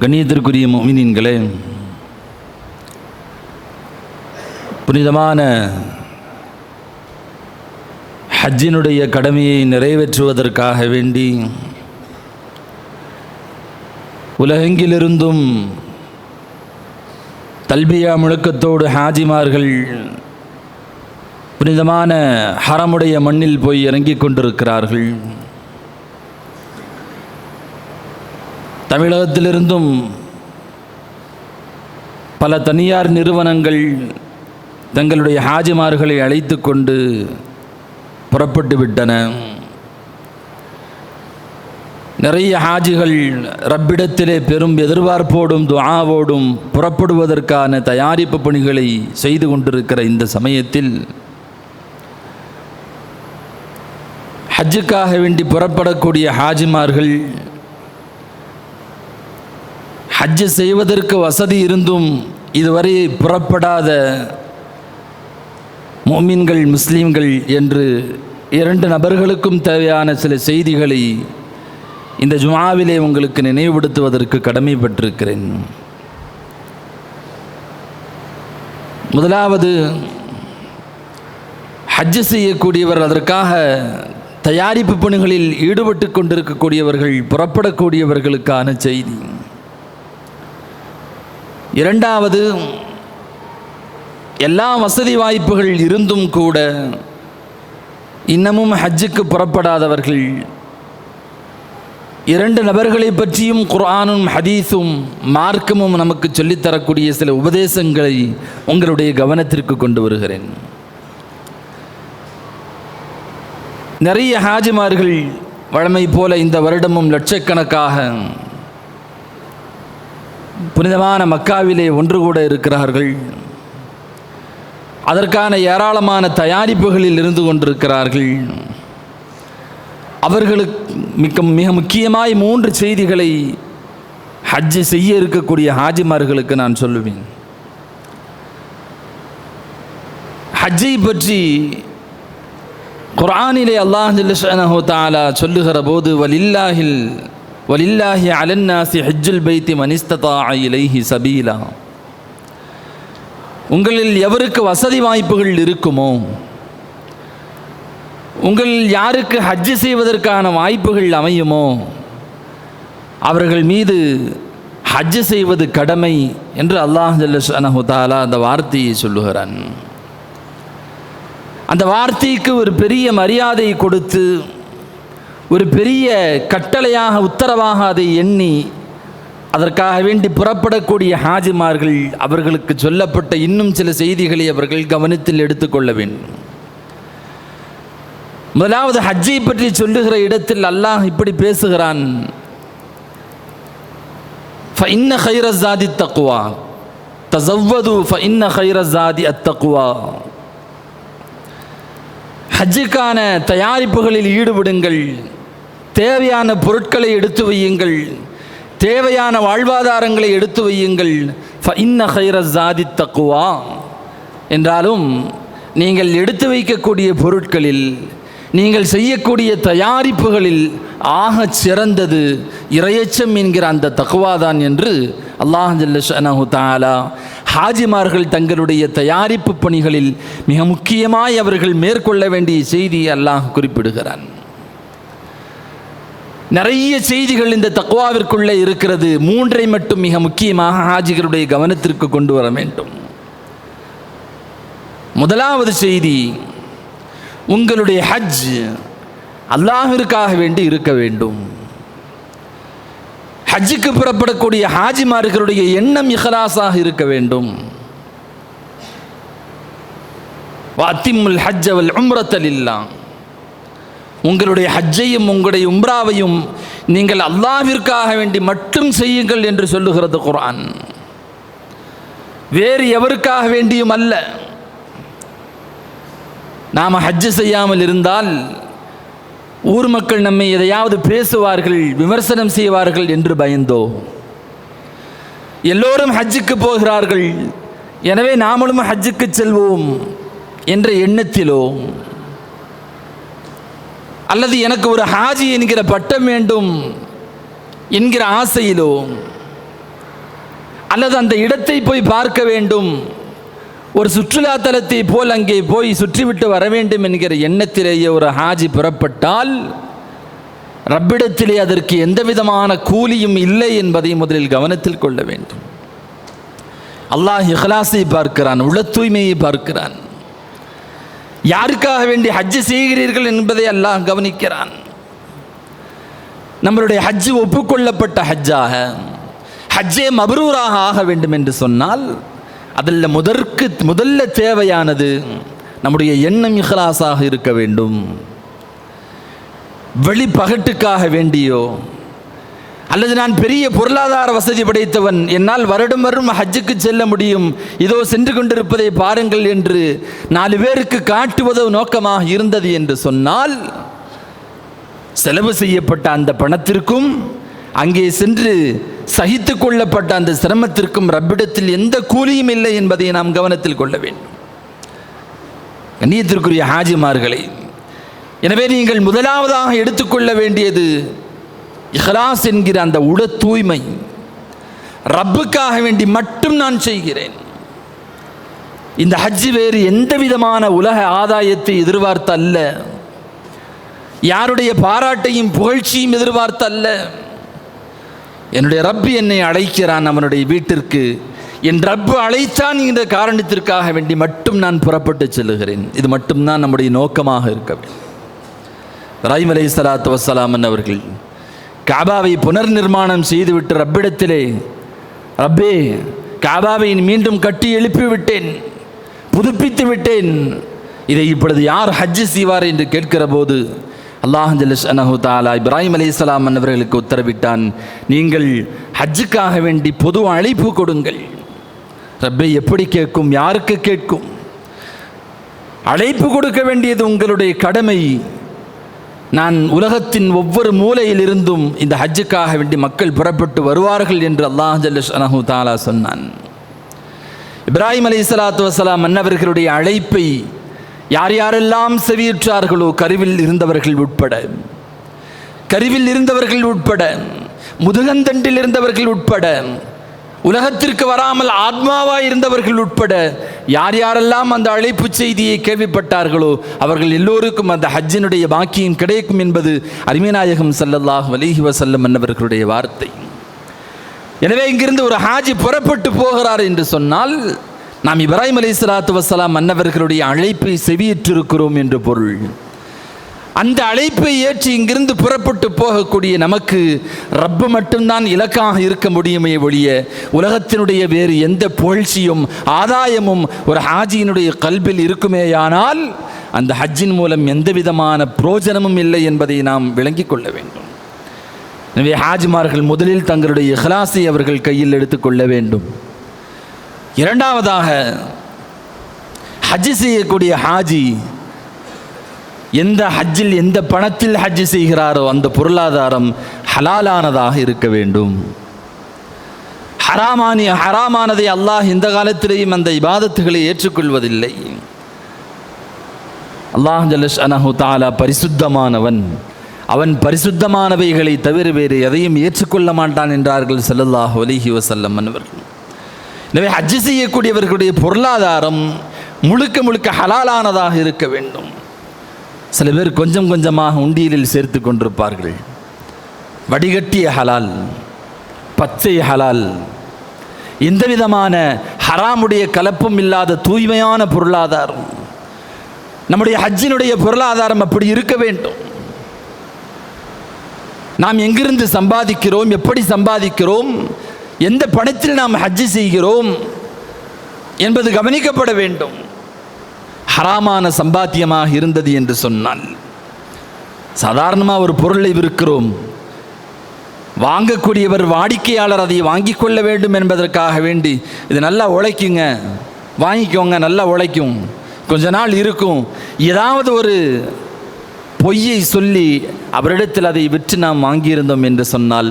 கண்ணியத்திற்குரிய முஃமினீன்களே, புனிதமான ஹஜ்ஜினுடைய கடமையை நிறைவேற்றுவதற்காக வேண்டி உலகெங்கிலிருந்தும் தல்பியா முழக்கத்தோடு ஹாஜிமார்கள் புனிதமான ஹரமுடைய மண்ணில் போய் இறங்கிக் கொண்டிருக்கிறார்கள். தமிழகத்திலிருந்தும் பல தனியார் நிறுவனங்கள் தங்களுடைய ஹாஜிமார்களை அழைத்து கொண்டு புறப்பட்டு விட்டன. நிறைய ஹாஜிகள் ரப்பிடத்திலே பெரும் எதிர்பார்ப்போடும் துஆவோடும் புறப்படுவதற்கான தயாரிப்பு பணிகளை செய்து கொண்டிருக்கிற இந்த சமயத்தில் ஹஜ்ஜுக்காக வேண்டி புறப்படக்கூடிய ஹாஜிமார்கள் ஹஜ்ஜு செய்வதற்கு வசதி இருந்தும் இதுவரை புறப்படாத முஃமின்கள் முஸ்லீம்கள் என்று இரண்டு நபர்களுக்கும் தேவையான சில செய்திகளை இந்த ஜுமாவிலே உங்களுக்கு நினைவுபடுத்துவதற்கு கடமைப்பட்டிருக்கிறேன். முதலாவது, ஹஜ்ஜு செய்யக்கூடியவர், அதற்காக தயாரிப்பு பணிகளில் ஈடுபட்டு கொண்டிருக்கக்கூடியவர்கள், புறப்படக்கூடியவர்களுக்கான செய்தி. இரண்டாவது, எல்லா வசதி வாய்ப்புகள் இருந்தும் கூட இன்னமும் ஹஜ்ஜுக்கு புறப்படாதவர்கள், இரண்டு நபர்களை பற்றியும் குர்ஆனும் ஹதீஸும் மார்க்கமும் நமக்கு சொல்லித்தரக்கூடிய சில உபதேசங்களை உங்களுடைய கவனத்திற்கு கொண்டு வருகிறேன். நிறைய ஹாஜிமார்கள் வழமை போல இந்த வருடமும் லட்சக்கணக்காக புனிதமான மக்காவிலே ஒன்று கூட இருக்கிறார்கள். அதற்கான ஏராளமான தயாரிப்புகளில் இருந்து கொண்டிருக்கிறார்கள். அவர்களுக்கு மிக முக்கியமாய் 3 செய்திகளை ஹஜ்ஜு செய்ய இருக்கக்கூடிய ஹாஜிமார்களுக்கு நான் சொல்லுவேன். ஹஜ்ஜை பற்றி குர்ஆனிலே அல்லாஹ் ஜல்ல ஷஅனஹு தஆலா சொல்லுகிற போது வலில்லாஹி அலன்னாசி ஹஜ்ஜுல் பைத்தி மன் இஸ்ததாஅ இலைஹி சபீலா, உங்களில் எவருக்கு வசதி வாய்ப்புகள் இருக்குமோ, உங்களில் யாருக்கு ஹஜ்ஜு செய்வதற்கான வாய்ப்புகள் அமையுமோ அவர்கள் மீது ஹஜ்ஜு செய்வது கடமை என்று அல்லாஹ் ஜல்ல ஷஅனஹு தஆலா அந்த வார்த்தையை சொல்லுகிறான். அந்த வார்த்தைக்கு ஒரு பெரிய மரியாதை கொடுத்து, ஒரு பெரிய கட்டளையாக உத்தரவாக அதை எண்ணி அதற்காக வேண்டி புறப்படக்கூடிய ஹாஜிமார்கள் அவர்களுக்கு சொல்லப்பட்ட இன்னும் சில செய்திகளை அவர்கள் கவனத்தில் எடுத்துக்கொள்ள வேண்டும். முதலாவது, ஹஜ்ஜை பற்றி சொல்லுகிற இடத்தில் அல்லாஹ் இப்படி பேசுகிறான். ஃபஇன்ன கைர ஸாதி தக்வா தஸவ்வது ஃபஇன்ன கைர ஸாதி அத்தக்வா. ஹஜ்ஜுக்கான தயாரிப்புகளில் ஈடுபடுங்கள், தேவையான பொருட்களை எடுத்து வையுங்கள், தேவையான வாழ்வாதாரங்களை எடுத்து வையுங்கள். ஃபஇன்ன கைர ஸாதி தக்வா என்றாலும், நீங்கள் எடுத்து வைக்கக்கூடிய பொருட்களில், நீங்கள் செய்யக்கூடிய தயாரிப்புகளில் ஆகச் சிறந்தது இறையச்சம் என்கிற அந்த தக்வாதான் என்று அல்லாஹ் ஜல்ல ஷஅனஹு தஆலா ஹாஜிமார்கள் தங்களுடைய தயாரிப்பு பணிகளில் மிக முக்கியமாய் அவர்கள் மேற்கொள்ள வேண்டிய செய்தியை அல்லாஹ் குறிப்பிடுகிறான். நிறைய செய்திகள் இந்த தக்வாவிற்குள்ளே இருக்கிறது. 3ஐ மட்டும் மிக முக்கியமாக ஹாஜிகளுடைய கவனத்திற்கு கொண்டு வர வேண்டும். முதலாவது செய்தி, உங்களுடைய ஹஜ் அல்லாஹ்விற்காக வேண்டி இருக்க வேண்டும். ஹஜ்ஜுக்கு புறப்படக்கூடிய ஹாஜிமார்களுடைய எண்ணம் இஹ்லாஸாக இருக்க வேண்டும். வஅத்திம்முல் ஹஜ்ஜ வல் உம்ரத லில்லாஹ், உங்களுடைய ஹஜ்ஜையும் உங்களுடைய உம்ராவையும் நீங்கள் அல்லாஹ்விற்காக வேண்டி மட்டும் செய்யுங்கள் என்று சொல்லுகிறது குர்ஆன். வேறு எவருக்காக வேண்டியும் அல்ல. நாம் ஹஜ்ஜு செய்யாமல் இருந்தால் ஊர் மக்கள் நம்மை எதையாவது பேசுவார்கள், விமர்சனம் செய்வார்கள் என்று பயந்தோ, எல்லோரும் ஹஜ்ஜுக்கு போகிறார்கள் எனவே நாமளும் ஹஜ்ஜுக்கு செல்வோம் என்ற எண்ணத்திலோ, அல்லது எனக்கு ஒரு ஹாஜி என்கிற பட்டம் வேண்டும் என்கிற ஆசையிலோ அல்லது அந்த இடத்தை போய் பார்க்க வேண்டும், ஒரு சுற்றுலா தலத்தை போல் அங்கே போய் சுற்றிவிட்டு வர வேண்டும் என்கிற எண்ணத்திலேயே ஒரு ஹாஜி புறப்பட்டால் ரப்பிடத்திலே அதற்கு எந்த விதமான கூலியும் இல்லை என்பதை முதலில் கவனத்தில் கொள்ள வேண்டும். அல்லாஹ் இஹ்லாஸை பார்க்கிறான், உள்ள தூய்மையை பார்க்கிறான். யாருக்காக வேண்டி ஹஜ்ஜு செய்கிறீர்கள் என்பதை அல்லாஹ் கவனிக்கிறான். நம்மளுடைய ஹஜ்ஜு ஒப்புக்கொள்ளப்பட்ட ஹஜ்ஜாக, ஹஜ்ஜே மப்ரூராக ஆக வேண்டும் என்று சொன்னால் அதில் முதல்ல தேவையானது நம்முடைய எண்ணம் இஹ்லாஸாக இருக்க வேண்டும். வெளிப்பகட்டுக்காக வேண்டியோ அல்லது நான் பெரிய பொருளாதார வசதி படைத்தவன், என்னால் வருடம் ஹஜ்ஜுக்கு செல்ல முடியும், இதோ சென்று கொண்டிருப்பதை பாருங்கள் என்று 4 பேருக்கு காட்டுவதோ நோக்கமாக இருந்தது என்று சொன்னால் செலவு செய்யப்பட்ட அந்த பணத்திற்கும் அங்கே சென்று சகித்து கொள்ளப்பட்ட அந்த சிரமத்திற்கும் ரப்பிடத்தில் எந்த கூலியும் இல்லை என்பதை நாம் கவனத்தில் கொள்ள வேண்டும். கண்ணியத்திற்குரிய ஹாஜிமார்களே, எனவே நீங்கள் முதலாவதாக எடுத்துக்கொள்ள வேண்டியது இஹ்லாஸ் என்கிற அந்த உட தூய்மை. ரப்புக்காக வேண்டி மட்டும் நான் செய்கிறேன். இந்த ஹஜ்ஜு வேறு எந்த விதமான உலக ஆதாயத்தை எதிர்பார்த்து அல்ல, யாருடைய பாராட்டையும் புகழ்ச்சியும் எதிர்பார்த்து அல்ல. என்னுடைய ரப்பு என்னை அழைக்கிறான் அவனுடைய வீட்டிற்கு, என் ரப்பு அழைத்தான் என்ற காரணத்திற்காக வேண்டி மட்டும் நான் புறப்பட்டு செல்லுகிறேன். இது மட்டும்தான் நம்முடைய நோக்கமாக இருக்க வேண்டும். இப்ராஹீம் அலைஹிஸ்ஸலாத்து வஸ்ஸலாம் அவர்கள் காபாவை புனர் நிர்மாணம் செய்துவிட்டு ரப்பிடத்திலே, ரப்பே காபாவை மீண்டும் கட்டி எழுப்பி விட்டேன், புதுப்பித்து விட்டேன், இதை இப்பொழுது யார் ஹஜ்ஜு செய்வார் என்று கேட்கிற போது அல்லாஹ் ஜல்ல ஷஅனஹு தஆலா இப்ராஹீம் அலைஹிஸ்ஸலாம் அவர்களுக்கு உத்தரவிட்டான், நீங்கள் ஹஜ்ஜுக்காக வேண்டி பொது அழைப்பு கொடுங்கள். ரப்பே எப்படி கேட்கும், யாருக்கு கேட்கும்? அழைப்பு கொடுக்க வேண்டியது உங்களுடைய கடமை. நான் உலகத்தின் ஒவ்வொரு மூலையில் இருந்தும் இந்த ஹஜ்ஜுக்காக வேண்டி மக்கள் புறப்பட்டு வருவார்கள் என்று அல்லாஹ் ஜல்ல ஷஅனஹு தஆலா சொன்னான். இப்ராஹீம் அலைஹிஸ்ஸலாத்து வஸ்ஸலாம் அன்னவர்களுடைய அழைப்பை யார் யாரெல்லாம் செவியுற்றார்களோ, கருவில் இருந்தவர்கள் உட்பட, முதுகந்தண்டில் இருந்தவர்கள் உட்பட, உலகத்திற்கு வராமல் ஆத்மாவாய் இருந்தவர்கள் உட்பட, யார் யாரெல்லாம் அந்த அழைப்பு செய்தியை கேள்விப்பட்டார்களோ அவர்கள் எல்லோருக்கும் அந்த ஹஜ்ஜினுடைய பாக்கியம் கிடைக்கும் என்பது அருமைநாயகம் ஸல்லல்லாஹு அலைஹி வஸல்லம் அன்னவர்களுடைய வார்த்தை. எனவே இங்கிருந்து ஒரு ஹாஜி புறப்பட்டு போகிறார் என்று சொன்னால் நாம் இப்ராஹீம் அலைஹிஸ்ஸலாத்து வஸ்ஸலாம் அன்னவர்களுடைய அழைப்பை செவியேற்றிருக்கிறோம் என்று பொருள். அந்த அழைப்பை ஏற்றி இங்கிருந்து புறப்பட்டு போகக்கூடிய நமக்கு ரப்பு மட்டும்தான் இலக்காக இருக்க முடியுமே ஒழிய உலகத்தினுடைய வேறு எந்த புகழ்ச்சியும் ஆதாயமும் ஒரு ஹாஜியினுடைய கல்பில் இருக்குமேயானால் அந்த ஹஜ்ஜின் மூலம் எந்த விதமான பிரயோஜனமும் இல்லை என்பதை நாம் விளங்கிக் கொள்ள வேண்டும். எனவே ஹாஜிமார்கள் முதலில் தங்களுடைய இஹ்லாஸை அவர்கள் கையில் எடுத்துக்கொள்ள வேண்டும். இரண்டாவதாக, ஹஜ்ஜு செய்யக்கூடிய ஹாஜி எந்த ஹஜ்ஜில் எந்த பணத்தில் ஹஜ்ஜு செய்கிறாரோ அந்த பொருளாதாரம் ஹலாலானதாக இருக்க வேண்டும். ஹராமானதை அல்லாஹ் இந்த காலத்திலேயும் அந்த இபாதத்துகளை ஏற்றுக்கொள்வதில்லை. அல்லாஹ் ஜல்ல ஷஅனஹு தஆலா பரிசுத்தமானவன், அவன் பரிசுத்தமானவைகளை தவிர வேறு எதையும் ஏற்றுக்கொள்ள மாட்டான் என்றார்கள் ஸல்லல்லாஹு அலைஹி வஸல்லம் அவர்கள். எனவே ஹஜ்ஜு செய்யக்கூடியவர்களுடைய பொருளாதாரம் முழுக்க ஹலாலானதாக இருக்க வேண்டும். சில பேர் கொஞ்சம் கொஞ்சமாக உண்டியலில் சேர்த்து கொண்டிருப்பார்கள். வடிகட்டிய ஹலால், பச்சை ஹலால், எந்த விதமான ஹராமுடைய கலப்பும் இல்லாத தூய்மையான பொருளாதாரம். நம்முடைய ஹஜ்ஜினுடைய பொருளாதாரம் அப்படி இருக்க வேண்டும். நாம் எங்கிருந்து சம்பாதிக்கிறோம், எப்படி சம்பாதிக்கிறோம், எந்த பணத்தில் நாம் ஹஜ்ஜு செய்கிறோம் என்பது கவனிக்கப்பட வேண்டும். ஹராமான சம்பாத்தியமாக இருந்தது என்று சொன்னால், சாதாரணமாக ஒரு பொருளை விற்கிறோம், வாங்கக்கூடியவர் வாடிக்கையாளர் அதை வாங்கிக் கொள்ள வேண்டும் என்பதற்காக வேண்டி இது நல்லா உழைக்குங்க, வாங்கிக்கோங்க, நல்லா உழைக்கும், கொஞ்ச நாள் இருக்கும், ஏதாவது ஒரு பொய்யை சொல்லி அவரிடத்தில் அதை விற்று நாம் வாங்கியிருந்தோம் என்று சொன்னால்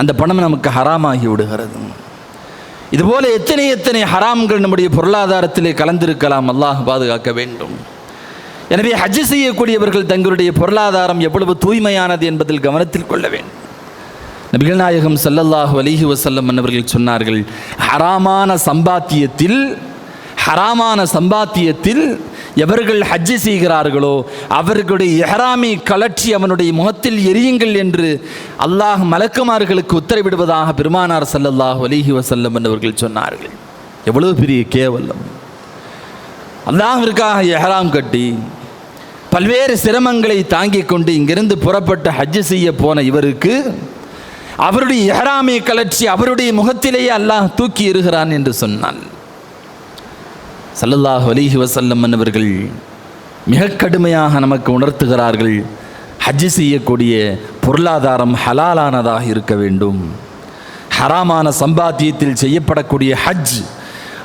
அந்த பணம் நமக்கு ஹராமாகி விடுகிறது. இதுபோல எத்தனை ஹராம்கள் நம்முடைய பொருளாதாரத்திலே கலந்திருக்கலாம். அல்லாஹ் பாதுகாக்க வேண்டும். எனவே ஹஜ்ஜு செய்யக்கூடியவர்கள் தங்களுடைய பொருளாதாரம் எவ்வளவு தூய்மையானது என்பதில் கவனத்தில் கொள்ள வேண்டும். நபிகள் நாயகம் ஸல்லல்லாஹு அலைஹி வஸல்லம் அவர்கள் சொன்னார்கள், ஹராமான சம்பாத்தியத்தில் எவர்கள் ஹஜ்ஜி செய்கிறார்களோ அவர்களுடைய இஹ்ராமை கலற்றி அவனுடைய முகத்தில் எரியுங்கள் என்று அல்லாஹ் மலக்குமார்களுக்கு உத்தரவிடுவதாக பெருமானார் ஸல்லல்லாஹு அலைஹி வஸல்லம் அவர்கள் சொன்னார்கள். எவ்வளவு பெரிய கேவலம்! அல்லாஹ்விற்காக இஹ்ராம் கட்டி பல்வேறு சிரமங்களை தாங்கிக் கொண்டு இங்கிருந்து புறப்பட்டு ஹஜ்ஜி செய்ய போன இவருக்கு அவருடைய இஹ்ராமை கலற்றி அவருடைய முகத்திலேயே அல்லாஹ் தூக்கி எறிகிறான் என்று சொன்னான். ஸல்லல்லாஹு அலைஹி வஸல்லம் அவர்கள் மிக கடுமையாக நமக்கு உணர்த்துகிறார்கள், ஹஜ்ஜி செய்யக்கூடிய பொருளாதாரம் ஹலாலானதாக இருக்க வேண்டும். ஹராமான சம்பாத்தியத்தில் செய்யப்படக்கூடிய ஹஜ்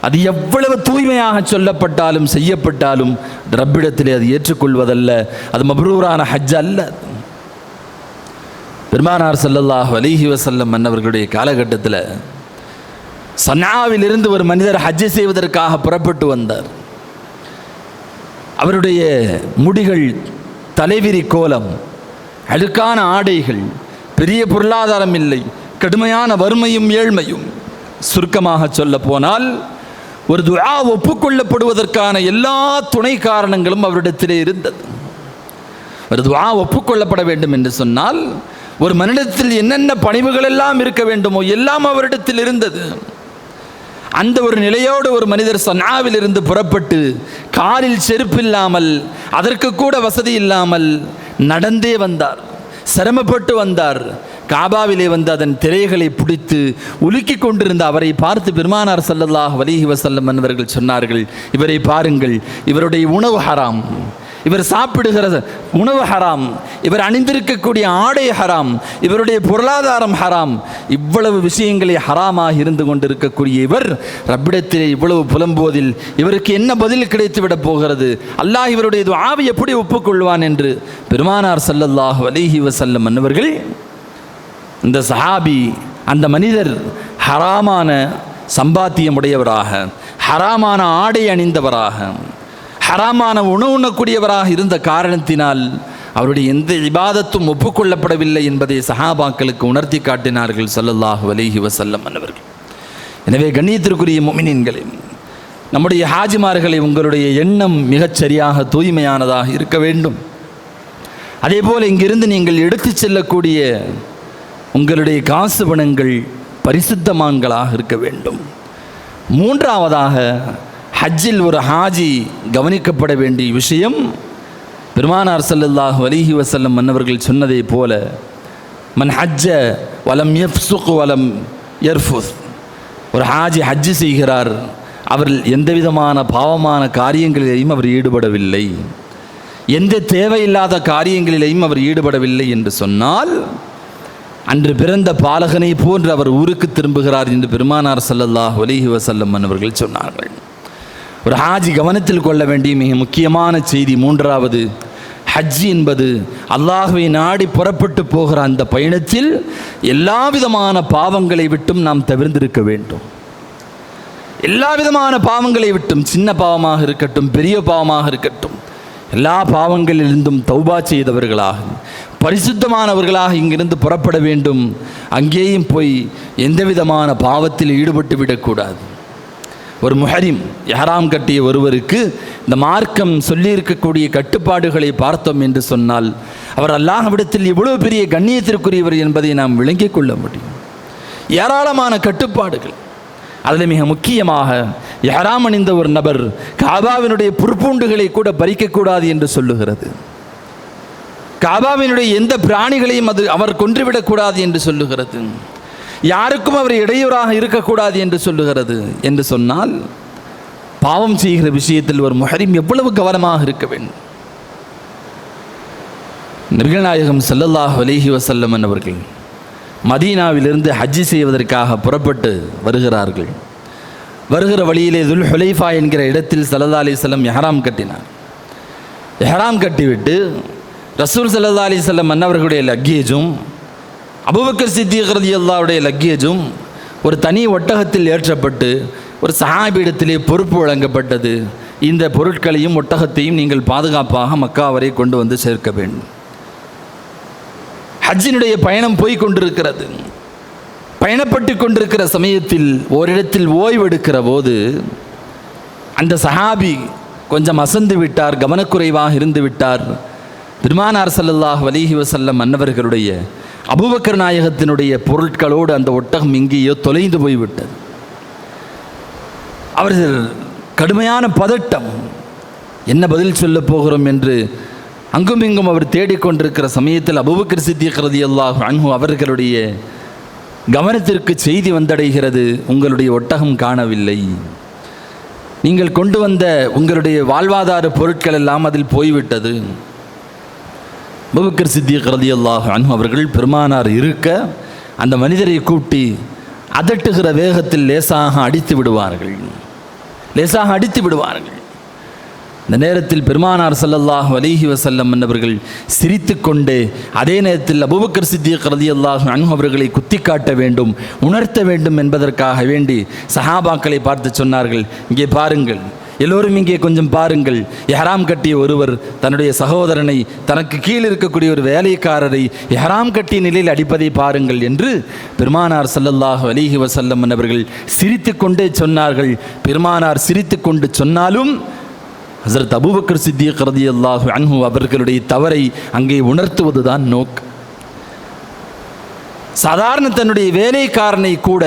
அது எவ்வளவு தூய்மையாக சொல்லப்பட்டாலும் செய்யப்பட்டாலும் ரப்பிடத்திலே அது ஏற்றுக்கொள்வதல்ல, அது மப்ரூரான ஹஜ் அல்ல. பெருமானார் ஸல்லல்லாஹு அலைஹி வஸல்லம் அவர்களுடைய காலகட்டத்தில் சன்ஆவிலிருந்து ஒரு மனிதர் ஹஜ்ஜி செய்வதற்காக புறப்பட்டு வந்தார். அவருடைய முடிகள் தலைவிரி கோலம், அழுக்கான ஆடைகள், பெரிய பொருளாதாரம் இல்லை, கடுமையான வறுமையும் ஏழ்மையும். சுருக்கமாக சொல்ல போனால் ஒரு துஆ ஒப்புக்கொள்ளப்படுவதற்கான எல்லா துணை காரணங்களும் அவரிடத்திலே இருந்தது. ஒரு துஆ ஒப்புக்கொள்ளப்பட வேண்டும் என்று சொன்னால் ஒரு மனிதத்தில் என்னென்ன பணிவுகள் எல்லாம் இருக்க வேண்டுமோ எல்லாம் அவரிடத்தில் இருந்தது. அந்த ஒரு நிலையோடு ஒரு மனிதர் சன்ஆவில் இருந்து புறப்பட்டு காலில் செருப்பில்லாமல், அதற்கு கூட வசதி இல்லாமல் நடந்தே வந்தார், சிரமப்பட்டு வந்தார். காபாவிலே வந்து அதன் திரைகளை பிடித்து உலுக்கி கொண்டிருந்த அவரை பார்த்து பெருமானார் ஸல்லல்லாஹு அலைஹி வஸல்லம் அவர்கள் சொன்னார்கள், இவரை பாருங்கள், இவருடைய உணவு ஹராம், இவர் சாப்பிடுகிற உணவு ஹராம், இவர் அணிந்திருக்கக்கூடிய ஆடை ஹராம், இவருடைய பொருளாதாரம் ஹராம். இவ்வளவு விஷயங்களை ஹராமாக இருந்து கொண்டிருக்கக்கூடிய இவர் ரப்பிடத்திலே இவ்வளவு புலம்புவதில் இவருக்கு என்ன பதில் கிடைத்துவிடப் போகிறது? அல்லாஹ் இவருடைய துஆவை எப்படி ஒப்புக்கொள்வான் என்று பெருமானார் ஸல்லல்லாஹு அலைஹி வஸல்லம் அவர்கள், இந்த சஹாபி, அந்த மனிதர் ஹராமான சம்பாத்தியம் உடையவராக, ஹராமான ஆடை அணிந்தவராக, ஹராமான உணவு உண்ணக்கூடியவராக இருந்த காரணத்தினால் அவருடைய எந்த இபாதத்தும் ஒப்புக்கொள்ளப்படவில்லை என்பதை சஹாபாக்களுக்கு உணர்த்தி காட்டினார்கள் ஸல்லல்லாஹு அலைஹி வஸல்லம் அவர்கள். எனவே கண்ணியத்திற்குரிய முஃமினீன்களே, நம்முடைய ஹாஜிமார்களை உங்களுடைய எண்ணம் மிகச் சரியாக தூய்மையானதாக இருக்க வேண்டும். அதே போல் இங்கிருந்து நீங்கள் எடுத்து செல்லக்கூடிய உங்களுடைய காசு பணங்கள் பரிசுத்தமான்களாக இருக்க வேண்டும். மூன்றாவதாக ஹஜ்ஜில் ஒரு ஹாஜி கவனிக்கப்பட வேண்டிய விஷயம், பெருமானார் ஸல்லல்லாஹு அலைஹி வஸல்லம் மன்னவர்கள் சொன்னதை போல, மன் ஹஜ்ஜ வலம் யஃப்ஸுக் வலம் யர்ஃபுஸ், ஒரு ஹாஜி ஹஜ்ஜி செய்கிறார், அவர் எந்த விதமான பாவமான காரியங்களிலேயும் அவர் ஈடுபடவில்லை, எந்த தேவையில்லாத காரியங்களிலேயும் அவர் ஈடுபடவில்லை என்று சொன்னால் அன்று பிறந்த பாலகனை போன்று அவர் ஊருக்கு திரும்புகிறார் என்று பெருமானார் ஸல்லல்லாஹு அலைஹி வஸல்லம் அவர்கள் சொன்னார்கள். ஒரு ஹாஜி கவனத்தில் கொள்ள வேண்டிய மிக முக்கியமான செய்தி மூன்றாவது, ஹஜ் என்பது அல்லாஹ்வை நாடி புறப்பட்டு போகிற அந்த பயணத்தில் எல்லா விதமான பாவங்களை விட்டும் நாம் தவிர்ந்திருக்க வேண்டும். எல்லா விதமான பாவங்களை விட்டும், சின்ன பாவமாக இருக்கட்டும், பெரிய பாவமாக இருக்கட்டும், எல்லா பாவங்களிலிருந்தும் தௌபா செய்தவர்களாக, பரிசுத்தமானவர்களாக இங்கிருந்து புறப்பட வேண்டும். அங்கேயும் போய் எந்த விதமான பாவத்தில் ஈடுபட்டு விடக்கூடாது. ஒரு முஹரிம், இஹ்ராம் கட்டிய ஒருவருக்கு இந்த மார்க்கம் சொல்லியிருக்கக்கூடிய கட்டுப்பாடுகளை பார்த்தோம் என்று சொன்னால் அவர் அல்லாஹ்விடத்தில் இவ்வளவு பெரிய கண்ணியத்திற்குரியவர் என்பதை நாம் விளங்கிக் கொள்ள முடியும். ஏராளமான கட்டுப்பாடுகள். அதில் மிக முக்கியமாக இஹ்ராம் அணிந்த ஒரு நபர் காபாவினுடைய புற்பூண்டுகளை கூட பறிக்கக்கூடாது என்று சொல்லுகிறது. காபாவினுடைய எந்த பிராணிகளையும் அவர் கொன்றுவிடக்கூடாது என்று சொல்லுகிறது. யாருக்கும் அவர் இடையூறாக இருக்கக்கூடாது என்று சொல்லுகிறது. என்று சொன்னால் பாவம் செய்கிற விஷயத்தில் ஒரு முஹரிம் எவ்வளவு கவனமாக இருக்க வேண்டும். நபிகள் நாயகம் ஸல்லல்லாஹு அலைஹி வஸல்லம் அவர்கள் மதீனாவிலிருந்து ஹஜ்ஜி செய்வதற்காக புறப்பட்டு வருகிறார்கள். வருகிற வழியிலே துல் ஹுலைஃபா என்கிற இடத்தில் ஸல்லல்லாஹு அலைஹி வஸல்லம் இஹ்ராம் கட்டினார். இஹ்ராம் கட்டிவிட்டு ரசூல் ஸல்லல்லாஹு அலைஹி வஸல்லம் அவர்களுடைய லக்கேஜும் அபூபக்கர் சித்தீக் ரலியல்லாஹுடைய லக்கேஜும் ஒரு தனி ஒட்டகத்தில் ஏற்றப்பட்டு ஒரு சஹாபியிடத்திலே பொறுப்பு வழங்கப்பட்டது. இந்த பொருட்களையும் ஒட்டகத்தையும் நீங்கள் பாதுகாப்பாக மக்கா வரை கொண்டு வந்து சேர்க்க வேண்டும். ஹஜ்ஜினுடைய பயணம் போய் கொண்டிருக்கிறது. பயணப்பட்டு கொண்டிருக்கிற சமயத்தில் ஓரிடத்தில் ஓய்வெடுக்கிற போது அந்த சஹாபி கொஞ்சம் அசந்து விட்டார், கவனக்குறைவாக இருந்து விட்டார். பெருமானார் ஸல்லல்லாஹு அலைஹி வஸல்லம் அன்னவர்களுடைய அபூபக்கர் நாயகத்தினுடைய பொருட்களோடு அந்த ஒட்டகம் எங்கேயோ தொலைந்து போய்விட்டது. அவர்கள் கடுமையான பதட்டம், என்ன பதில் சொல்ல போகிறோம் என்று அங்கும் இங்கும் அவர் தேடிக்கொண்டிருக்கிற சமயத்தில் அபூபக்கர் சித்திக் ரலியல்லாஹு அன்ஹு அவர்களுடைய கவனத்திற்கு செய்தி வந்தடைகிறது, உங்களுடைய ஒட்டகம் காணவில்லை, நீங்கள் கொண்டு வந்த உங்களுடைய வாழ்வாதார பொருட்கள் எல்லாம் அதில் போய்விட்டது. அபூபக்கர் சித்திக் ரலியல்லாஹு அன்ஹு அவர்கள் பெருமானார் இருக்க அந்த மனிதரை கூட்டி அதட்டுகிற வேகத்தில் லேசாக அடித்து விடுவார்கள். இந்த நேரத்தில் பெருமானார் ஸல்லல்லாஹு அலைஹி வஸல்லம் அவர்கள் சிரித்து கொண்டே அதே நேரத்தில் அபூபக்கர் சித்திக் ரலியல்லாஹு அன்ஹு அவர்களை குத்தி காட்ட வேண்டும், உணர்த்த வேண்டும் என்பதற்காக வேண்டி சஹாபாக்களை பார்த்து சொன்னார்கள், இங்கே பாருங்கள், எல்லோரும் இங்கே கொஞ்சம் பாருங்கள், இஹ்ராம் கட்டிய ஒருவர் தன்னுடைய சகோதரனை, தனக்கு கீழ் இருக்கக்கூடிய ஒரு வேலைக்காரரை இஹ்ராம் கட்டிய நிலையில் அடிப்பதை பாருங்கள் என்று பெருமானார் ஸல்லல்லாஹு அலைஹி வஸல்லம் அவர்கள் சிரித்து கொண்டே சொன்னார்கள். பெருமானார் சிரித்து கொண்டு சொன்னாலும் ஹஸரத் அபூபக்கர் சித்திக் ரலியல்லாஹு அன்ஹு அவர்களுடைய தவறை அங்கே உணர்த்துவதுதான் நோக்கம். சாதாரண தன்னுடைய வேலைக்காரனை கூட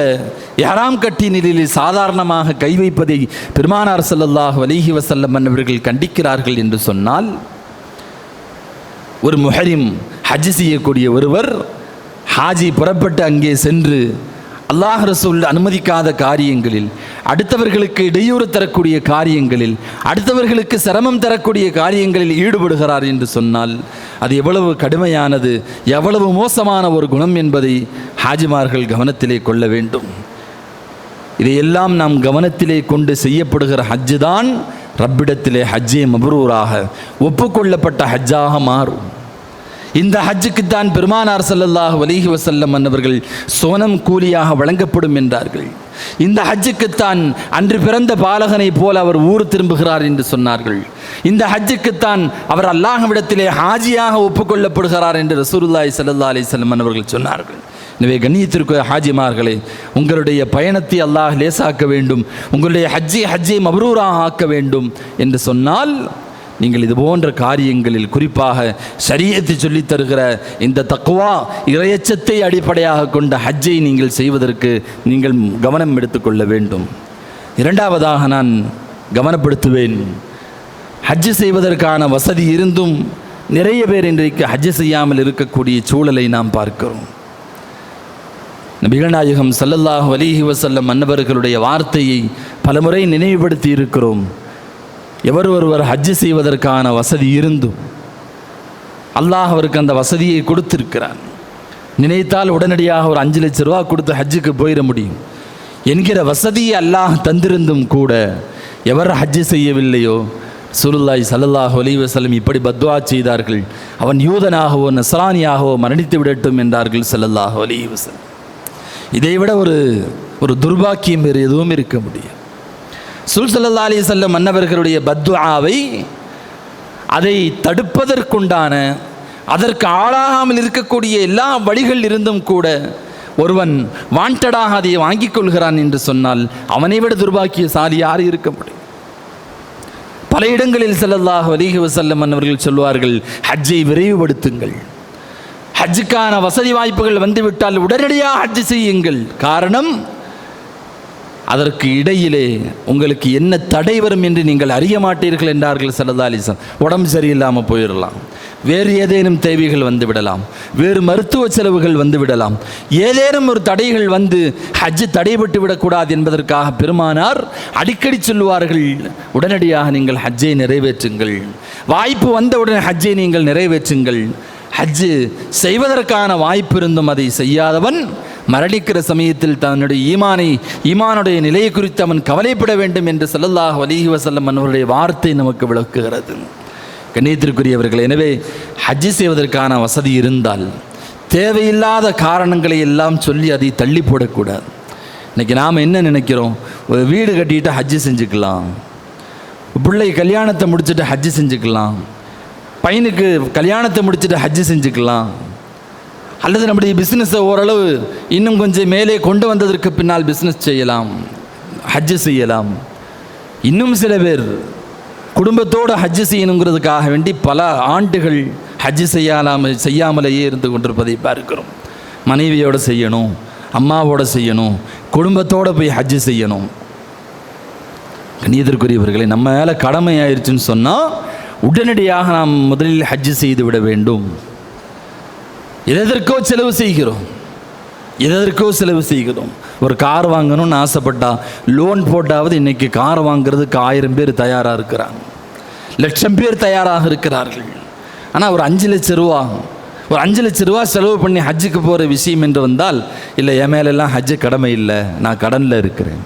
இஹ்ராம் கட்டிய நிலையில் சாதாரணமாக கை வைப்பதை பெருமானார் ஸல்லல்லாஹு அலைஹி வஸல்லம் அவர்கள் கண்டிக்கிறார்கள் என்று சொன்னால், ஒரு முஹரிம் ஹஜ் செய்யக்கூடிய ஒருவர் ஹாஜி புறப்பட்டு அங்கே சென்று அல்லாஹ் ரசூல் அனுமதிக்காத காரியங்களில், அடுத்தவர்களுக்கு இடையூறு தரக்கூடிய காரியங்களில், அடுத்தவர்களுக்கு சிரமம் தரக்கூடிய காரியங்களில் ஈடுபடுகிறார் என்று சொன்னால் அது எவ்வளவு கடுமையானது, எவ்வளவு மோசமான ஒரு குணம் என்பதை ஹாஜிமார்கள் கவனத்திலே கொள்ள வேண்டும். இதையெல்லாம் நாம் கவனத்திலே கொண்டு செய்யப்படுகிற ஹஜ்ஜு தான் ரப்பிடத்திலே ஹஜ்ஜே மப்ரூராக ஒப்புக்கொள்ளப்பட்ட ஹஜ்ஜாக மாறும். இந்த ஹஜ்ஜுக்குத்தான் பெருமானார் ஸல்லல்லாஹு அலைஹி வஸல்லம் அவர்கள் சோனம் கூலியாக வழங்கப்படும் என்றார்கள். இந்த ஹஜ்ஜுக்குத்தான் அன்று பிறந்த பாலகனை போல அவர் ஊர் திரும்புகிறார் என்று சொன்னார்கள். இந்த ஹஜ்ஜுக்குத்தான் அவர் அல்லாஹ்விடத்திலே ஹாஜியாக ஒப்புக்கொள்ளப்படுகிறார் என்று ரசூலுல்லாஹி ஸல்லல்லாஹு அலைஹி வஸல்லம் அவர்கள் சொன்னார்கள். எனவே கண்ணியத்திற்கு ஹாஜிமார்களே, உங்களுடைய பயணத்தை அல்லாஹ் லேசாக்க வேண்டும், உங்களுடைய ஹஜ்ஜை மப்ரூராக ஆக்க வேண்டும் என்று சொன்னால் நீங்கள் இது போன்ற காரியங்களில், குறிப்பாக ஷரியத்தை சொல்லித் தருகிற இந்த தக்வா இறையச்சத்தை அடிப்படையாக கொண்ட ஹஜ்ஜை நீங்கள் செய்வதற்கு நீங்கள் கவனம் எடுத்துக்கொள்ள வேண்டும். இரண்டாவதாக நான் கவனப்படுத்துவேன், ஹஜ்ஜு செய்வதற்கான வசதி இருந்தும் நிறைய பேர் இன்றைக்கு ஹஜ்ஜு செய்யாமல் இருக்கக்கூடிய சூழலை நாம் பார்க்கிறோம். நபிகள் நாயகம் ஸல்லல்லாஹு அலைஹி வஸல்லம் அன்னவர்களுடைய வார்த்தையை பலமுறை நினைவுபடுத்தி இருக்கிறோம். எவர் ஒருவர் ஹஜ்ஜு செய்வதற்கான வசதி இருந்தும் அல்லாஹ் அவருக்கு அந்த வசதியை கொடுத்திருக்கிறான், நினைத்தால் உடனடியாக ஒரு 5 லட்சம் ரூபா கொடுத்து ஹஜ்ஜுக்கு போயிட முடியும் என்கிற வசதியை அல்லாஹ் தந்திருந்தும் கூட எவர் ஹஜ்ஜு செய்யவில்லையோ ரசூலுல்லாஹி ஸல்லல்லாஹு அலைஹி வஸல்லம் இப்படி பத்வா செய்தார்கள், அவன் யூதனாகவோ நஸ்ரானியாகவோ மரணித்து விடட்டும் என்றார்கள் ஸல்லல்லாஹு அலைஹி வஸல்லம். இதைவிட ஒரு துர்பாக்கியம் வேறு எதுவும் இருக்க முடியும். ரசூல் ஸல்லல்லாஹு அலைஹி வஸல்லம் அன்னவர்களுடைய பத்வாவை, அதை தடுப்பதற்குண்டான, அதற்கு ஆளாகாமல் இருக்கக்கூடிய எல்லா வழிகள் இருந்தும் கூட ஒருவன் வாண்டடாக அதை வாங்கிக் கொள்கிறான் என்று சொன்னால் அவனை விட துர்பாக்கியசாலி யார் இருக்க முடியும்? பல இடங்களில் ஸல்லல்லாஹு அலைஹி வஸல்லம் அன்னவர்கள் சொல்வார்கள், ஹஜ்ஜை விரைவுபடுத்துங்கள், ஹஜ்ஜுக்கான வசதி வாய்ப்புகள் வந்துவிட்டால் உடனடியாக ஹஜ்ஜு செய்யுங்கள். காரணம், அதற்கு இடையிலே உங்களுக்கு என்ன தடை வரும் என்று நீங்கள் அறிய மாட்டீர்கள் என்றார்கள் ஸல்லல்லாஹு அலைஹி வஸல்லம். உடம்பு சரியில்லாமல் போயிடலாம், வேறு ஏதேனும் தேவைகள் வந்துவிடலாம், வேறு மருத்துவ செலவுகள் வந்துவிடலாம், ஏதேனும் ஒரு தடைகள் வந்து ஹஜ்ஜு தடைபட்டு விடக்கூடாது என்பதற்காக பெருமானார் அடிக்கடி சொல்லுவார்கள், உடனடியாக நீங்கள் ஹஜ்ஜை நிறைவேற்றுங்கள், வாய்ப்பு வந்தவுடன் ஹஜ்ஜை நீங்கள் நிறைவேற்றுங்கள். ஹஜ்ஜு செய்வதற்கான வாய்ப்பு இருந்தும் அதை செய்யாதவன் மரணிக்கிற சமயத்தில் தன்னுடைய ஈமானுடைய நிலையை குறித்து அவன் கவலைப்பட வேண்டும் என்று ஸல்லல்லாஹு அலைஹி வஸல்லம் அவருடைய வார்த்தை நமக்கு விளக்குகிறது. கண்ணியத்திற்குரியவர்கள், எனவே ஹஜ்ஜு செய்வதற்கான வசதி இருந்தால் தேவையில்லாத காரணங்களை எல்லாம் சொல்லி அதை தள்ளி போடக்கூடாது. இன்றைக்கி நாம் என்ன நினைக்கிறோம், ஒரு வீடு கட்டிட்டு ஹஜ்ஜு செஞ்சுக்கலாம், பிள்ளை கல்யாணத்தை முடிச்சுட்டு ஹஜ்ஜு செஞ்சுக்கலாம், பையனுக்கு கல்யாணத்தை முடிச்சுட்டு ஹஜ்ஜு செஞ்சுக்கலாம், அல்லது நம்முடைய பிஸ்னஸை ஓரளவு இன்னும் கொஞ்சம் மேலே கொண்டு வந்ததற்கு பின்னால் பிஸ்னஸ் செய்யலாம், ஹஜ்ஜு செய்யலாம். இன்னும் சில பேர் குடும்பத்தோடு ஹஜ்ஜு செய்யணுங்கிறதுக்காக வேண்டி பல ஆண்டுகள் ஹஜ்ஜு செய்யாமலேயே இருந்து கொண்டிருப்பதை பார்க்கிறோம். மனைவியோடு செய்யணும், அம்மாவோடு செய்யணும், குடும்பத்தோடு போய் ஹஜ்ஜு செய்யணும். கண்ணியத்திற்குரியவர்களை, நம்ம மேலே கடமை ஆயிடுச்சுன்னு சொன்னால் உடனடியாக நாம் முதலில் ஹஜ்ஜு செய்து விட வேண்டும். எதற்கோ செலவு செய்கிறோம். ஒரு கார் வாங்கணும்னு ஆசைப்பட்டா லோன் போட்டாவது இன்றைக்கி கார் வாங்கிறதுக்கு 1000 பேர் தயாராக இருக்கிறாங்க, 1,00,000 பேர் தயாராக இருக்கிறார்கள். ஆனால் ஒரு 5 லட்ச ரூபா செலவு பண்ணி ஹஜ்ஜுக்கு போகிற விஷயம் என்று வந்தால், இல்லை என் மேலெல்லாம் ஹஜ்ஜு கடமை இல்லை, நான் கடனில் இருக்கிறேன்.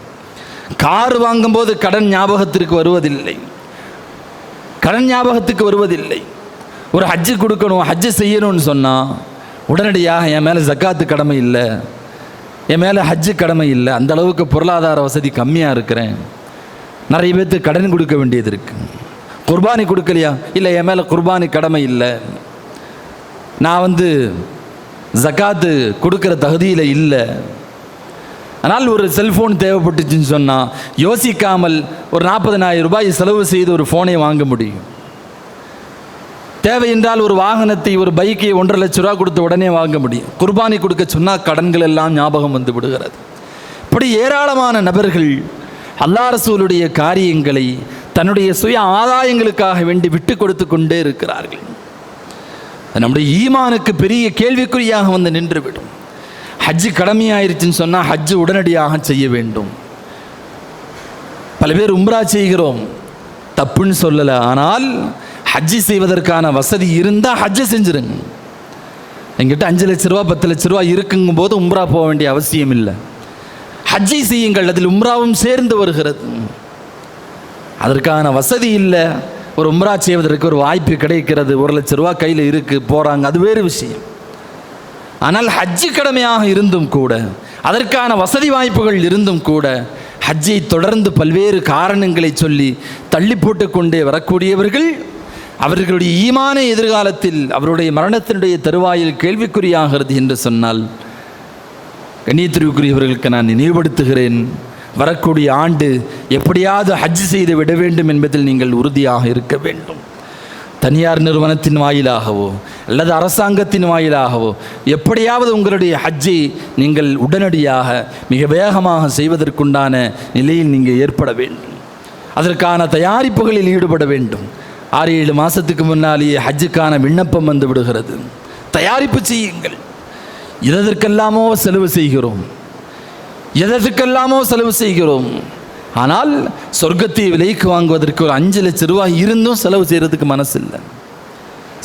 கார் வாங்கும்போது கடன் ஞாபகத்துக்கு வருவதில்லை. ஒரு ஹஜ்ஜு கொடுக்கணும், ஹஜ்ஜு செய்யணும்னு சொன்னால் உடனடியாக என் மேலே ஜக்காத்து கடமை இல்லை, என் மேலே ஹஜ்ஜு கடமை இல்லை, அந்த அளவுக்கு பொருளாதார வசதி கம்மியாக இருக்கிறேன், நிறைய பேர்த்துக்கு கடன் கொடுக்க வேண்டியது இருக்குது. குர்பானி கொடுக்கலையா? இல்லை என் மேலே குர்பானி கடமை இல்லை, நான் ஜக்காத்து கொடுக்குற தகுதியில் இல்லை. ஆனால் ஒரு செல்ஃபோன் தேவைப்பட்டுச்சுன்னு சொன்னால் யோசிக்காமல் ஒரு 40,000 ரூபாய் செலவு செய்து ஒரு ஃபோனை வாங்க முடியும். தேவை என்றால் ஒரு வாகனத்தை, ஒரு பைக்கை 1.5 லட்ச ரூபா கொடுத்து உடனே வாங்க முடியும். குர்பானி கொடுக்க சொன்னால் கடன்கள் எல்லாம் ஞாபகம் வந்து விடுகிறது. இப்படி ஏராளமான நபர்கள் அல்லாஹ் ரசூலுடைய காரியங்களை தன்னுடைய சுய ஆதாயங்களுக்காக வேண்டி விட்டு கொடுத்து கொண்டே இருக்கிறார்கள். நம்முடைய ஈமானுக்கு பெரிய கேள்விக்குறியாக நின்றுவிடும். ஹஜ்ஜு கடமையாயிருச்சுன்னு சொன்னால் ஹஜ்ஜு உடனடியாக செய்ய வேண்டும். பல பேர் உம்ரா செய்கிறோம், தப்புன்னு சொல்லலை. ஆனால் ஹஜ்ஜி செய்வதற்கான வசதி இருந்தால் ஹஜ்ஜை செஞ்சுருங்க. எங்கிட்ட 5 லட்ச ரூபா 10 லட்ச ரூபா இருக்குங்கும் போது உம்ரா போக வேண்டிய அவசியம் இல்லை. ஹஜ்ஜை செய்யுங்கள், அதில் உம்ராவும் சேர்ந்து வருகிறது. அதற்கான வசதி இல்லை, ஒரு உம்ரா செய்வதற்கு ஒரு வாய்ப்பு கிடைக்கிறது, 1 லட்ச ரூபா கையில் இருக்குது, போகிறாங்க, அது வேறு விஷயம். ஆனால் ஹஜ்ஜு கடமையாக இருந்தும் கூட, அதற்கான வசதி வாய்ப்புகள் இருந்தும் கூட, ஹஜ்ஜை தொடர்ந்து பல்வேறு காரணங்களை சொல்லி தள்ளி போட்டு கொண்டே வரக்கூடியவர்கள் அவர்களுடைய ஈமானை எதிர்காலத்தில் அவருடைய மரணத்தினுடைய தருவாயில் கேள்விக்குறியாகிறது என்று சொன்னால், கண்ணியத்திற்குரியவர்களுக்கு நான் நினைவுபடுத்துகிறேன், வரக்கூடிய ஆண்டு எப்படியாவது ஹஜ்ஜு செய்து விட வேண்டும் என்பதில் நீங்கள் உறுதியாக இருக்க வேண்டும். தனியார் நிறுவனத்தின் வாயிலாகவோ அல்லது அரசாங்கத்தின் வாயிலாகவோ எப்படியாவது உங்களுடைய ஹஜ்ஜை நீங்கள் உடனடியாக மிக வேகமாக செய்வதற்குண்டான நிலையில் நீங்கள் ஏற்பட வேண்டும். அதற்கான தயாரிப்புகளில் ஈடுபட வேண்டும். 6-7 மாதத்துக்கு முன்னாலேயே ஹஜ்ஜுக்கான விண்ணப்பம் வந்து விடுகிறது. தயாரிப்பு செய்யுங்கள். எதற்கெல்லாமோ செலவு செய்கிறோம். ஆனால் சொர்க்கத்தை விலைக்கு வாங்குவதற்கு ஒரு 5 லட்ச ரூபாய் இருந்தும் செலவு செய்கிறதுக்கு மனசு இல்லை.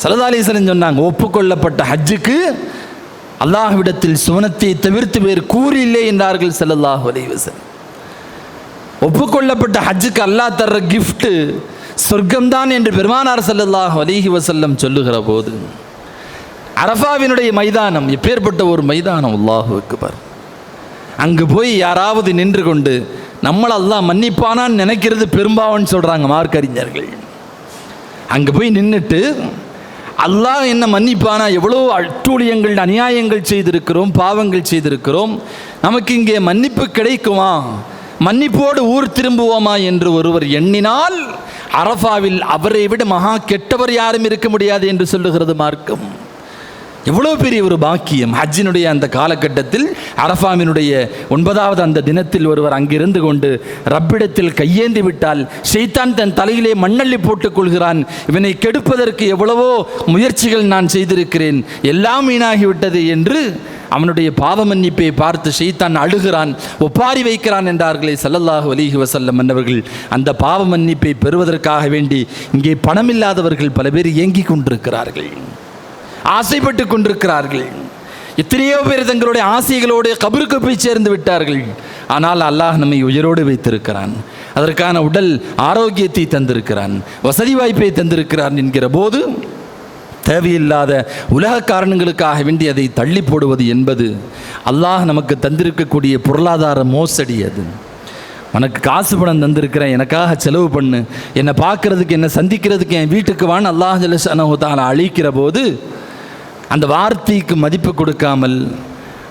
ஸல்லல்லாஹு அலைஹி வஸல்லம் சொன்னாங்க, ஒப்புக்கொள்ளப்பட்ட ஹஜ்ஜுக்கு அல்லாஹ்விடத்தில் சுவனத்தை தவிர்த்து வேறு கூறு இல்லை என்றார்கள் ஸல்லல்லாஹு அலைஹி வஸல்லம். ஒப்புக்கொள்ளப்பட்ட ஹஜ்ஜுக்கு அல்லாஹ் தர்ற கிஃப்ட்டு சொர்க்கம்தான் என்று பெருமானார் ஸல்லல்லாஹு அலைஹி வஸல்லம் சொல்லுகிற போது, அரஃபாவினுடைய மைதானம் எப்பேற்பட்ட ஒரு மைதானம், அல்லாஹு அக்பர். அங்கு போய் யாராவது நின்று கொண்டு நம்மளை அல்லாஹ் மன்னிப்பானான்னு நினைக்கிறது பெரும்பாவன்னு சொல்கிறாங்க மார்க்கறிஞர்கள். அங்கே போய் நின்றுட்டு அல்லாஹ் என்ன மன்னிப்பானா, எவ்வளோ அட்டூழியங்கள் அநியாயங்கள் செய்திருக்கிறோம், பாவங்கள் செய்திருக்கிறோம், நமக்கு இங்கே மன்னிப்பு கிடைக்குமா, மன்னிப்போடு ஊர் திரும்புவோமா என்று ஒருவர் எண்ணினால் அரஃபாவில் அவரை விட மகா கெட்டவர் யாரும் இருக்க முடியாது என்று சொல்லுகிறது மார்க்கம். எவ்வளோ பெரிய ஒரு பாக்கியம். ஹஜ்ஜினுடைய அந்த காலகட்டத்தில் அரஃபாவினுடைய 9வது அந்த தினத்தில் ஒருவர் அங்கிருந்து கொண்டு ரப்பிடத்தில் கையேந்தி விட்டால் ஷைத்தான் தன் தலையிலே மண்ணள்ளி போட்டுக் கொள்கிறான். இவனை கெடுப்பதற்கு எவ்வளவோ முயற்சிகள் நான் செய்திருக்கிறேன், எல்லாம் வீணாகிவிட்டது என்று அவனுடைய பாவ மன்னிப்பை பார்த்து ஷைத்தான் அழுகிறான், ஒப்பாரி வைக்கிறான் என்றார்களே ஸல்லல்லாஹு அலைஹி வஸல்லம் என்பவர்கள். அந்த பாவ மன்னிப்பை பெறுவதற்காக வேண்டி இங்கே பணமில்லாதவர்கள் பல பேர் ஏங்கிக் கொண்டிருக்கிறார்கள், ஆசைப்பட்டு கொண்டிருக்கிறார்கள். எத்தனையோ பேர் தங்களுடைய ஆசைகளோடு கபருக்கு போய் சேர்ந்து விட்டார்கள். ஆனால் அல்லாஹ் நம்மை உயிரோடு வைத்திருக்கிறான், அதற்கான உடல் ஆரோக்கியத்தை தந்திருக்கிறான், வசதி வாய்ப்பை தந்திருக்கிறான் என்கிற போது தேவையில்லாத உலக காரணங்களுக்காக வேண்டி அதை தள்ளி போடுவது என்பது அல்லாஹ் நமக்கு தந்திருக்கக்கூடிய பொருளாதார மோசடி. அது உனக்கு காசு பணம் தந்திருக்கிறேன், எனக்காக செலவு பண்ணு, என்னை பார்க்கறதுக்கு, என்னை சந்திக்கிறதுக்கு என் வீட்டுக்கு வான்னு அல்லாஹ் ஜல்ல ஷஅனஹு தஆலா அழைக்கிற போது அந்த வார்த்தைக்கு மதிப்பு கொடுக்காமல்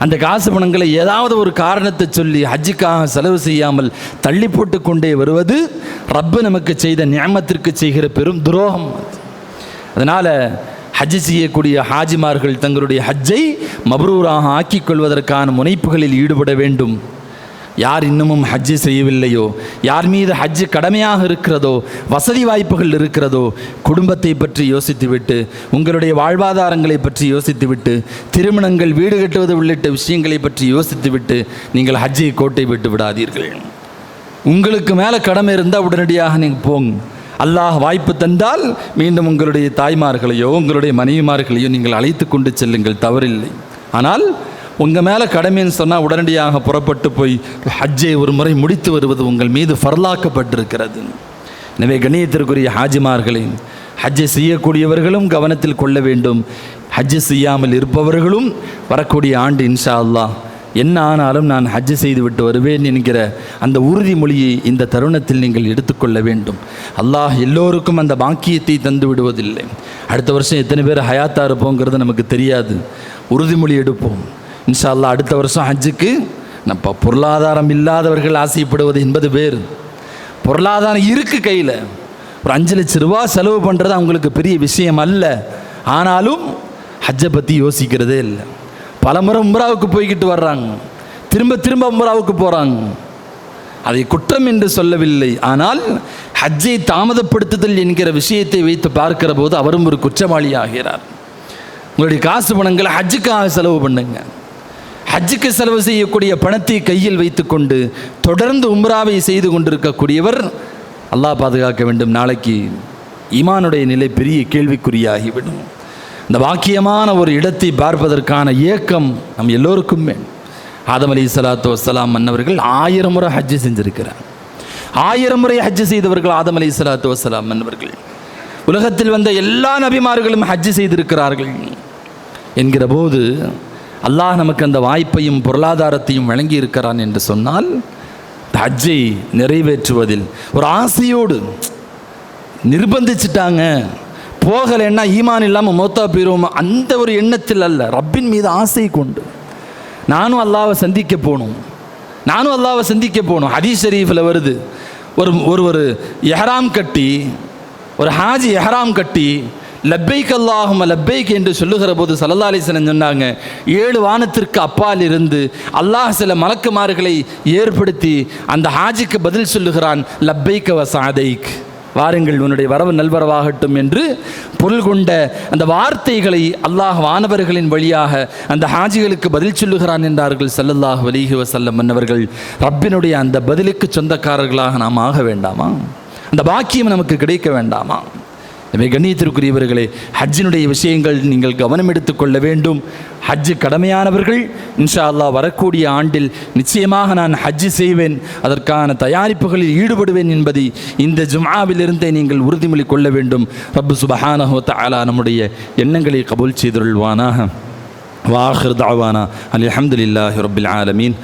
அந்த காசு பணங்களை ஏதாவது ஒரு காரணத்தை சொல்லி ஹஜ்ஜுக்காக செலவு செய்யாமல் தள்ளி போட்டு கொண்டே வருவது ரப்பு நமக்கு செய்த நியமத்திற்கு செய்கிற பெரும் துரோகம். அதனால் ஹஜ்ஜு செய்யக்கூடிய ஹாஜிமார்கள் தங்களுடைய ஹஜ்ஜை மப்ரூராக ஆக்கிக் கொள்வதற்கான முனைப்புகளில் ஈடுபட வேண்டும். யார் இன்னமும் ஹஜ்ஜு செய்யவில்லையோ, யார் மீது ஹஜ்ஜு கடமையாக இருக்கிறதோ, வசதி வாய்ப்புகள் இருக்கிறதோ, குடும்பத்தை பற்றி யோசித்துவிட்டு, உங்களுடைய வாழ்வாதாரங்களை பற்றி யோசித்துவிட்டு, திருமணங்கள், வீடு கட்டுவது உள்ளிட்ட விஷயங்களை பற்றி யோசித்துவிட்டு நீங்கள் ஹஜ்ஜை கோட்டை விட்டு விடாதீர்கள். உங்களுக்கு மேலே கடமை இருந்தால் உடனடியாக நீங்கள் போங்க. அல்லாஹ் வாய்ப்பு தந்தால் மீண்டும் உங்களுடைய தாய்மார்களையோ உங்களுடைய மனைவிமார்களையோ நீங்கள் அழைத்து கொண்டு செல்லுங்கள், தவறில்லை. ஆனால் உங்கள் மேலே கடமைன்னு சொன்னால் உடனடியாக புறப்பட்டு போய் ஹஜ்ஜை ஒரு முறை முடித்து வருவது உங்கள் மீது ஃபர்லாக்கப்பட்டிருக்கிறது. எனவே கண்ணியத்திற்குரிய ஹாஜிமார்களை, ஹஜ்ஜை செய்யக்கூடியவர்களும் கவனத்தில் கொள்ள வேண்டும். ஹஜ்ஜு செய்யாமல் இருப்பவர்களும் வரக்கூடிய ஆண்டு இன்ஷா அல்லாஹ் என்ன ஆனாலும் நான் ஹஜ்ஜு செய்து விட்டு வருவேன் என்கிற அந்த உறுதிமொழியை இந்த தருணத்தில் நீங்கள் எடுத்துக்கொள்ள வேண்டும். அல்லாஹ் எல்லோருக்கும் அந்த பாக்கியத்தை தந்து விடுவதில்லை. அடுத்த வருஷம் எத்தனை பேர் ஹயாத்தா இருப்போங்கிறது நமக்கு தெரியாது. உறுதிமொழி எடுப்போம். இன்ஷா அல்லாஹ் அடுத்த வருஷம் ஹஜ்ஜுக்கு நம்ம பொருளாதாரம் இல்லாதவர்கள் ஆசைப்படுவது என்பது வேறு. பொருளாதாரம் இருக்குது கையில், ஒரு 5 லட்சம் ரூபா செலவு பண்ணுறது அவங்களுக்கு பெரிய விஷயம் அல்ல. ஆனாலும் ஹஜ்ஜை பற்றி யோசிக்கிறதே இல்லை. பல முறை உம்ராவுக்கு போய்கிட்டு வர்றாங்க, திரும்ப திரும்ப உம்ராவுக்கு போகிறாங்க. அதை குற்றம் என்று சொல்லவில்லை. ஆனால் ஹஜ்ஜை தாமதப்படுத்துதல் என்கிற விஷயத்தை வைத்து பார்க்கிற போது அவரும் ஒரு குற்றவாளி ஆகிறார். உங்களுடைய காசு பணங்களை ஹஜ்ஜுக்காக செலவு பண்ணுங்க. ஹஜ்ஜுக்கு செலவு செய்யக்கூடிய பணத்தை கையில் வைத்துக்கொண்டு தொடர்ந்து உம்ராவை செய்து கொண்டிருக்கக்கூடியவர் அல்லாஹ் பாதுகாக்க வேண்டும், நாளைக்கு ஈமானுடைய நிலை பெரிய கேள்விக்குறியாகிவிடும். இந்த வாக்கியமான ஒரு இடத்தை பார்ப்பதற்கான ஏக்கம் நம் எல்லோருக்கும் வேண்டும். ஆதம் அலைஹிஸ்ஸலாத்து வஸ்ஸலாம் மன்னவர்கள் 1000 முறை ஹஜ்ஜு செஞ்சிருக்கிறார். 1000 முறை ஹஜ்ஜு செய்தவர்கள் ஆதம் அலைஹிஸ்ஸலாத்து வஸ்ஸலாம் மன்னவர்கள். உலகத்தில் வந்த எல்லா நபிமார்களும் ஹஜ்ஜு செய்திருக்கிறார்கள் என்கிற போது அல்லாஹ் நமக்கு அந்த வாய்ப்பையும் பொருளாதாரத்தையும் வழங்கி இருக்கிறான் என்று சொன்னால் ஹஜ்ஜை நிறைவேற்றுவதில் ஒரு ஆசையோடு நிர்பந்திச்சிட்டாங்க, போகலைன்னா ஈமான் இல்லாமல் மௌத்தா போயிடுவோம் அந்த ஒரு எண்ணத்தில் அல்ல, ரப்பின் மீது ஆசை கொண்டு நானும் அல்லாஹ்வை சந்திக்க போகணும். ஹதீஸ் ஷரீஃபில் வருது, ஒரு எஹ்ராம் கட்டி, ஒரு ஹாஜி எஹ்ராம் கட்டி லப்பைக் அல்லாஹும்ம லப்பைக் என்று சொல்லுகிற போது ஸல்லல்லாஹு அலைஹி வஸல்லம் சொன்னாங்க, 7 வானத்திற்கு அப்பால் இருந்து அல்லாஹ் சில மலக்குமார்களை ஏற்படுத்தி அந்த ஹாஜிக்கு பதில் சொல்லுகிறான், லப்பைக்க வ சஅதைக், வாருங்கள் உன்னுடைய வரவு நல்வரவாகட்டும் என்று பொருள் கொண்ட அந்த வார்த்தைகளை அல்லாஹ் வானவர்களின் வழியாக அந்த ஹாஜிகளுக்கு பதில் சொல்லுகிறான் என்றார்கள் ஸல்லல்லாஹு அலைஹி வஸல்லம் மன்னவர்கள். ரப்பினுடைய அந்த பதிலுக்கு சொந்தக்காரர்களாக நாம் ஆக வேண்டாமா? அந்த பாக்கியம் நமக்கு கிடைக்க வேண்டாமா? எனவே கண்ணியத்திற்குரியவர்களே, ஹஜ்ஜினுடைய விஷயங்கள் நீங்கள் கவனம் எடுத்துக்கொள்ள வேண்டும். ஹஜ்ஜு கடமையானவர்கள் இன்ஷா அல்லாஹ் வரக்கூடிய ஆண்டில் நிச்சயமாக நான் ஹஜ்ஜு செய்வேன், அதற்கான தயாரிப்புகளில் ஈடுபடுவேன் என்பதை இந்த ஜும்ஆவிலிருந்தே நீங்கள் உறுதிமொழி கொள்ள வேண்டும். ரப்பு சுப்ஹானஹு வ தஆலா நம்முடைய எண்ணங்களை கபூல் செய்தருள்வானாக. வ ஆகிர் தஅவானா அல்ஹம்துலில்லாஹி ரப்பில் ஆலமீன்.